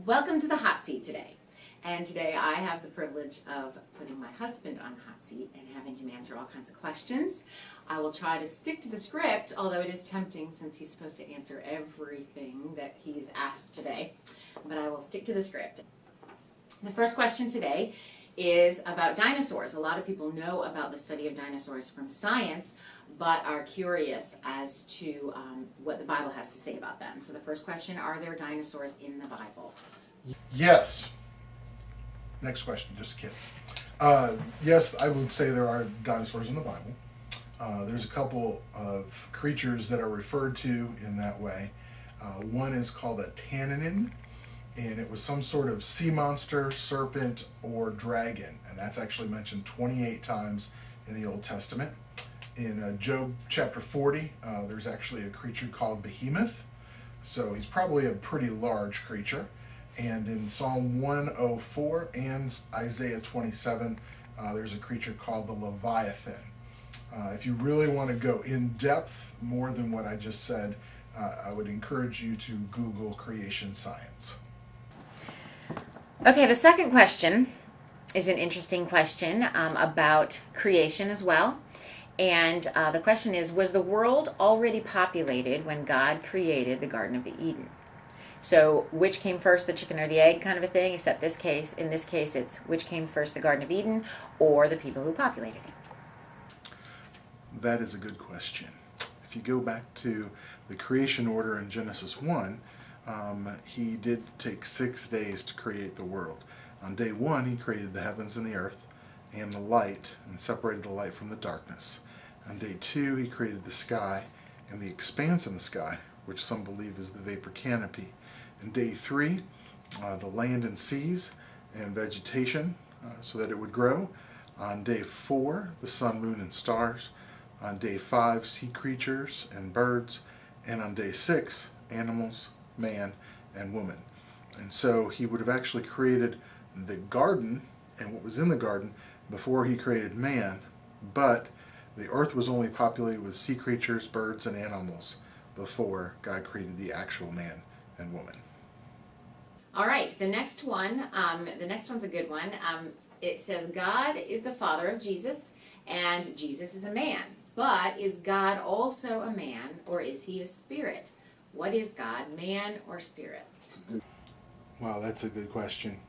Welcome to the hot seat today. And today I have the privilege of putting my husband on the hot seat and having him answer all kinds of questions. I will try to stick to the script, although it is tempting since he's supposed to answer everything that he's asked today. But I will stick to the script. The first question today is about dinosaurs. A lot of people know about the study of dinosaurs from science, but are curious as to what the Bible has to say about them. So the first question, are there dinosaurs in the Bible? Yes. Next question, just kidding. Yes, I would say there are dinosaurs in the Bible. There's a couple of creatures that are referred to in that way. One is called a tannin, and it was some sort of sea monster, serpent, or dragon. And that's actually mentioned 28 times in the Old Testament. In Job chapter 40, there's actually a creature called Behemoth. So he's probably a pretty large creature. And in Psalm 104 and Isaiah 27, there's a creature called the Leviathan. If you really want to go in depth more than what I just said, I would encourage you to Google creation science. Okay, the second question is an interesting question about creation as well. And the question is, was the world already populated when God created the Garden of Eden? So which came first, the chicken or the egg kind of a thing, except in this case it's which came first, the Garden of Eden or the people who populated it? That is a good question. If you go back to the creation order in Genesis 1, he did take 6 days to create the world. On day 1, he created the heavens and the earth and the light and separated the light from the darkness. On day 2, he created the sky and the expanse in the sky, which some believe is the vapor canopy. On day 3, the land and seas and vegetation so that it would grow. On day 4, the sun, moon, and stars. On day 5, sea creatures and birds. And on day 6, animals, man, and woman. And so he would have actually created the garden and what was in the garden before he created man, but the earth was only populated with sea creatures, birds, and animals before God created the actual man and woman. All right, the next one's a good one. It says God is the father of Jesus, and Jesus is a man. But is God also a man, or is he a spirit? What is God, man or spirits? Wow, that's a good question.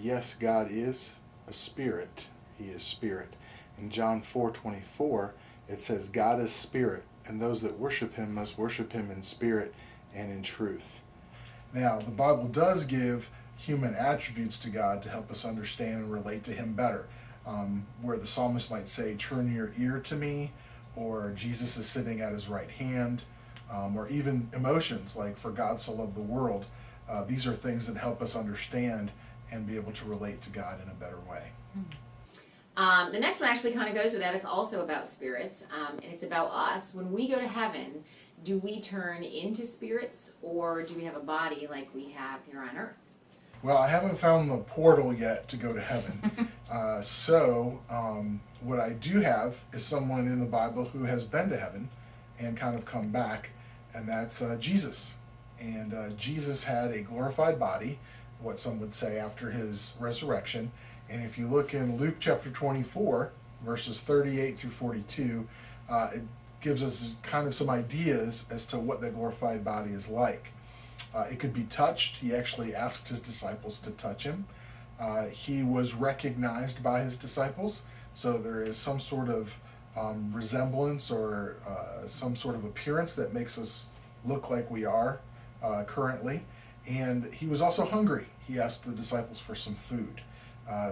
Yes, God is a spirit. He is spirit. In John 4:24, it says, God is spirit, and those that worship him must worship him in spirit and in truth. Now, the Bible does give human attributes to God to help us understand and relate to him better. Where the psalmist might say, turn your ear to me, or Jesus is sitting at his right hand, or even emotions like for God so loved the world. These are things that help us understand and be able to relate to God in a better way. The next one actually kind of goes with that. It's also about spirits, and it's about us. When we go to heaven, do we turn into spirits, or do we have a body like we have here on earth? Well, I haven't found the portal yet to go to heaven. So what I do have is someone in the Bible who has been to heaven and kind of come back, and that's Jesus. And Jesus had a glorified body, what some would say after his resurrection. And if you look in Luke chapter 24, verses 38 through 42, it gives us kind of some ideas as to what that glorified body is like. It could be touched. He actually asked his disciples to touch him. He was recognized by his disciples, so there is some sort of resemblance or some sort of appearance that makes us look like we are currently. And he was also hungry. He asked the disciples for some food.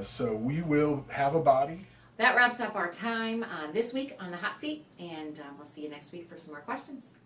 So we will have a body. That wraps up our time this week on the hot seat, and we'll see you next week for some more questions.